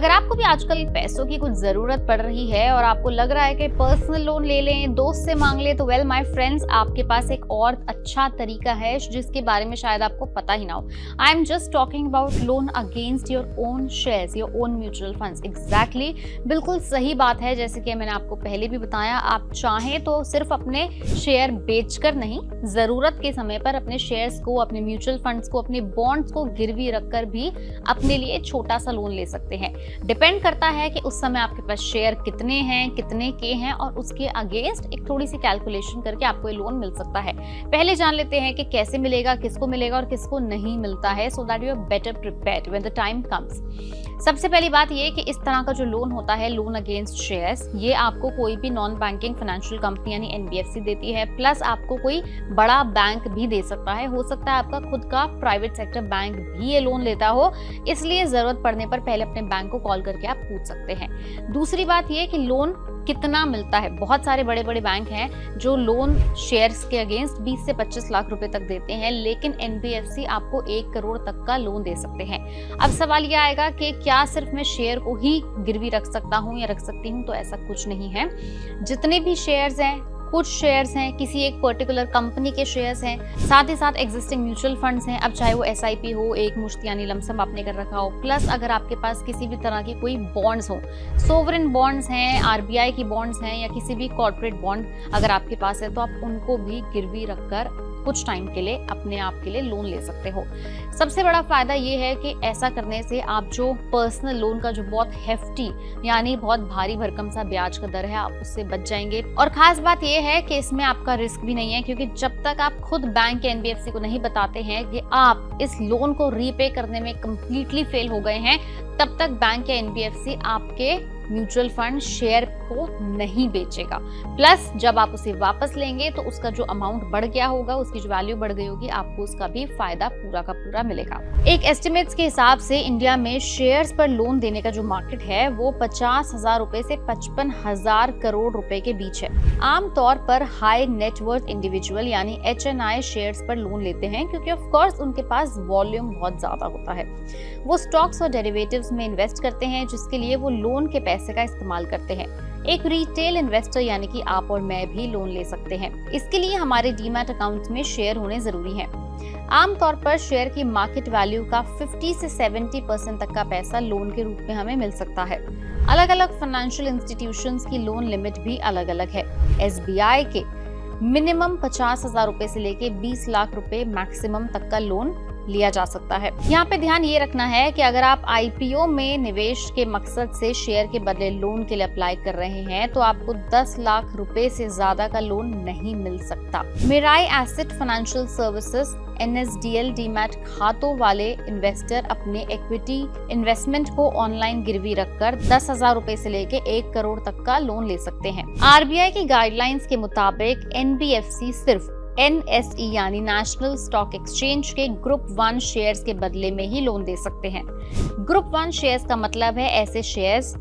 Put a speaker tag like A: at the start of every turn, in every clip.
A: अगर आपको भी आजकल पैसों की कुछ जरूरत पड़ रही है और आपको लग रहा है कि पर्सनल लोन ले लें, दोस्त से मांग लें, तो वेल माय फ्रेंड्स, आपके पास एक और अच्छा तरीका है जिसके बारे में शायद आपको पता ही ना हो। I am just talking about loan against your own shares, your own mutual funds. Exactly, बिल्कुल सही बात है। जैसे कि मैंने आपको पहले भी बताया, आप चाहें तो सिर्फ अपने शेयर बेचकर नहीं, जरूरत के समय पर अपने शेयर्स को, अपने म्यूचुअल फंड्स को, अपने बॉन्ड्स को गिरवी रखकर भी अपने लिए छोटा सा लोन ले सकते हैं। डिपेंड करता है कि उस समय आपके पास शेयर कितने हैं, कितने के हैं, और उसके अगेंस्ट एक थोड़ी सी कैलकुलेशन करके आपको ये लोन मिल सकता है। पहले जान लेते हैं कि कैसे मिलेगा, किसको मिलेगा और किसको नहीं मिलता है, so that you are better prepared when the time comes. सबसे पहली बात ये कि इस तरह का जो लोन होता है, लोन अगेंस्ट शेयर्स, ये आपको कोई भी नॉन बैंकिंग फाइनेंशियल कंपनी यानी एनबीएफसी देती है, प्लस आपको कोई बड़ा बैंक भी दे सकता है। हो सकता है आपका खुद का प्राइवेट सेक्टर बैंक भी ये लोन लेता हो, इसलिए जरूरत पड़ने पर पहले अपने बैंक को कॉल करके आप पूछ सकते हैं। दूसरी बात ये कि लोन कितना मिलता है। बहुत सारे बड़े बड़े बैंक हैं जो लोन शेयर्स के अगेंस्ट 20 से 25 लाख रुपए तक देते हैं, लेकिन एनबीएफसी आपको 1 करोड़ तक का लोन दे सकते हैं। अब सवाल यह आएगा कि क्या सिर्फ मैं शेयर को ही गिरवी रख सकता हूं या रख सकती हूं, तो ऐसा कुछ नहीं है। जितने भी शेयर्स हैं, कुछ शेयर्स हैं, किसी एक पर्टिकुलर कंपनी के शेयर्स हैं, साथ ही साथ एग्जिस्टिंग म्यूचुअल फंड्स हैं, अब चाहे वो एसआईपी हो, एक मुश्त यानी लमसम आपने कर रखा हो, प्लस अगर आपके पास किसी भी तरह की कोई बॉन्ड्स हो, सोवरेन बॉन्ड्स हैं, आरबीआई की बॉन्ड्स हैं, या किसी भी कॉर्पोरेट बॉन्ड अगर आपके पास है, तो आप उनको भी गिरवी रखकर कुछ टाइम के लिए अपने आप के लिए लोन ले सकते हो। सबसे बड़ा फायदा ये है कि ऐसा करने से आप जो पर्सनल लोन का जो बहुत हेफ्टी यानी बहुत भारी भरकम सा ब्याज का दर है, आप उससे बच जाएंगे। और खास बात ये है कि इसमें आपका रिस्क भी नहीं है, क्योंकि जब तक आप खुद बैंक या एनबीएफसी को नहीं बताते हैं कि आप इस लोन को रीपे करने में कंप्लीटली फेल हो गए हैं, तब तक बैंक या एनबीएफसी आपके म्यूचुअल फंड शेयर को नहीं बेचेगा। प्लस जब आप उसे वापस लेंगे तो उसका जो अमाउंट बढ़ गया होगा, उसकी जो वैल्यू बढ़ गई होगी, आपको उसका भी फायदा पूरा का पूरा मिलेगा। एक एस्टिमेट्स के हिसाब से इंडिया में शेयर्स पर लोन देने का जो मार्केट है वो 50,000 रुपए से 55,000 करोड़ रुपए के बीच है। आमतौर पर हाई नेटवर्थ इंडिविजुअल यानी HNI शेयर्स पर लोन लेते हैं, क्योंकि ऑफ कोर्स उनके पास वॉल्यूम बहुत ज्यादा होता है। वो स्टॉक्स और डेरिवेटिव्स में इन्वेस्ट करते हैं, जिसके लिए वो लोन के पैसे का इस्तेमाल करते हैं। एक रिटेल इन्वेस्टर यानी कि आप और मैं भी लोन ले सकते हैं। इसके लिए हमारे डीमैट अकाउंट में शेयर होने जरूरी है। आमतौर पर शेयर की मार्केट वैल्यू का 50 से 70% तक का पैसा लोन के रूप में हमें मिल सकता है। अलग अलग फाइनेंशियल इंस्टीट्यूशंस की लोन लिमिट भी अलग अलग है। एसबीआई के मिनिमम 50,000 रुपए से लेके 20 लाख रुपए मैक्सिमम तक का लोन लिया जा सकता है। यहाँ पे ध्यान ये रखना है कि अगर आप आईपीओ में निवेश के मकसद से शेयर के बदले लोन के लिए अप्लाई कर रहे हैं, तो आपको 10 लाख रुपए से ज्यादा का लोन नहीं मिल सकता। Mirae asset financial services NSDL demat खातों वाले इन्वेस्टर अपने इक्विटी इन्वेस्टमेंट को ऑनलाइन गिरवी रखकर 10,000 रुपए से लेके 1 करोड़ तक का लोन ले सकते हैं। आरबीआई की गाइडलाइंस के मुताबिक एनबीएफसी सिर्फ NSE यानी नेशनल स्टॉक एक्सचेंज के ग्रुप 1 शेयर्स के बदले में ही लोन दे सकते हैं। ग्रुप 1 शेयर्स का मतलब है ऐसे शेयर्स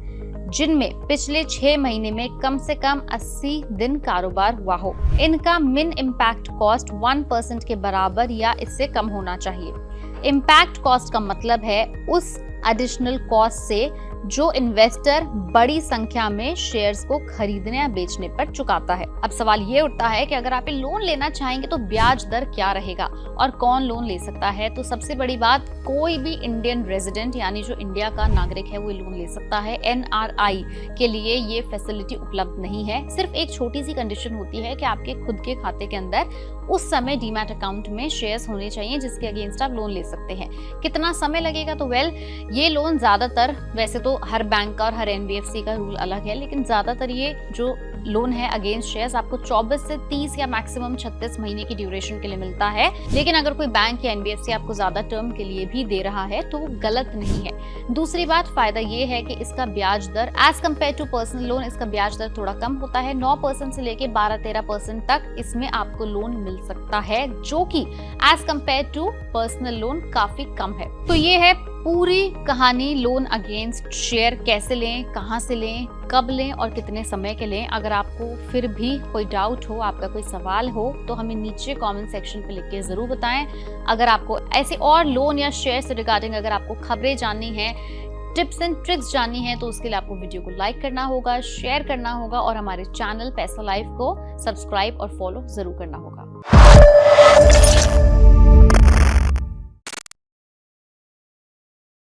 A: जिनमें पिछले 6 महीने में कम से कम 80 दिन कारोबार हुआ हो। इनका मिन इम्पैक्ट कॉस्ट 1% के बराबर या इससे कम होना चाहिए। इम्पैक्ट कॉस्ट का मतलब है उस एडिशनल कॉस्ट से जो इन्वेस्टर बड़ी संख्या में शेयर्स को खरीदने या बेचने पर चुकाता है। अब सवाल ये उठता है कि अगर आप लोन लेना चाहेंगे तो ब्याज दर क्या रहेगा और कौन लोन ले सकता है। तो सबसे बड़ी बात, कोई भी इंडियन रेजिडेंट यानी जो इंडिया का नागरिक है वो लोन ले सकता है। NRI के लिए ये फैसिलिटी उपलब्ध नहीं है। सिर्फ एक छोटी सी कंडीशन होती है कि आपके खुद के खाते के अंदर उस समय डीमैट अकाउंट में शेयर्स होने चाहिए जिसके अगेंस्ट आप लोन ले सकते हैं। कितना समय लगेगा, तो ये लोन ज्यादातर, वैसे तो हर बैंक का और हर एनबीएफसी का रूल अलग है, लेकिन ज्यादातर ये जो लोन है अगेंस्ट शेयर्स आपको 24 से 30 या मैक्सिमम 36 महीने की ड्यूरेशन के लिए मिलता है। लेकिन अगर कोई बैंक या एनबीएफसी आपको ज्यादा टर्म के लिए भी दे रहा है तो वो गलत नहीं है। दूसरी बात, फायदा ये है कि इसका ब्याज दर as compare to personal loan, इसका ब्याज दर थोड़ा कम होता है। 9% से लेके 12-13% तक इसमें आपको लोन मिल सकता है, जो कि as compare to personal loan काफी कम है। तो ये है पूरी कहानी लोन अगेंस्ट शेयर। कैसे लें, कहां से लें, कब लें और कितने समय के लें। अगर आपको फिर भी कोई डाउट हो, आपका कोई सवाल हो, तो हमें नीचे कमेंट सेक्शन पे लिख के जरूर बताएं। अगर आपको ऐसे और लोन या शेयर से रिगार्डिंग अगर आपको खबरें जाननी है, टिप्स एंड ट्रिक्स जाननी है तो उसके लिए आपको वीडियो को लाइक करना होगा, शेयर करना होगा और हमारे चैनल पैसा लाइफ को सब्सक्राइब और फॉलो जरूर करना होगा।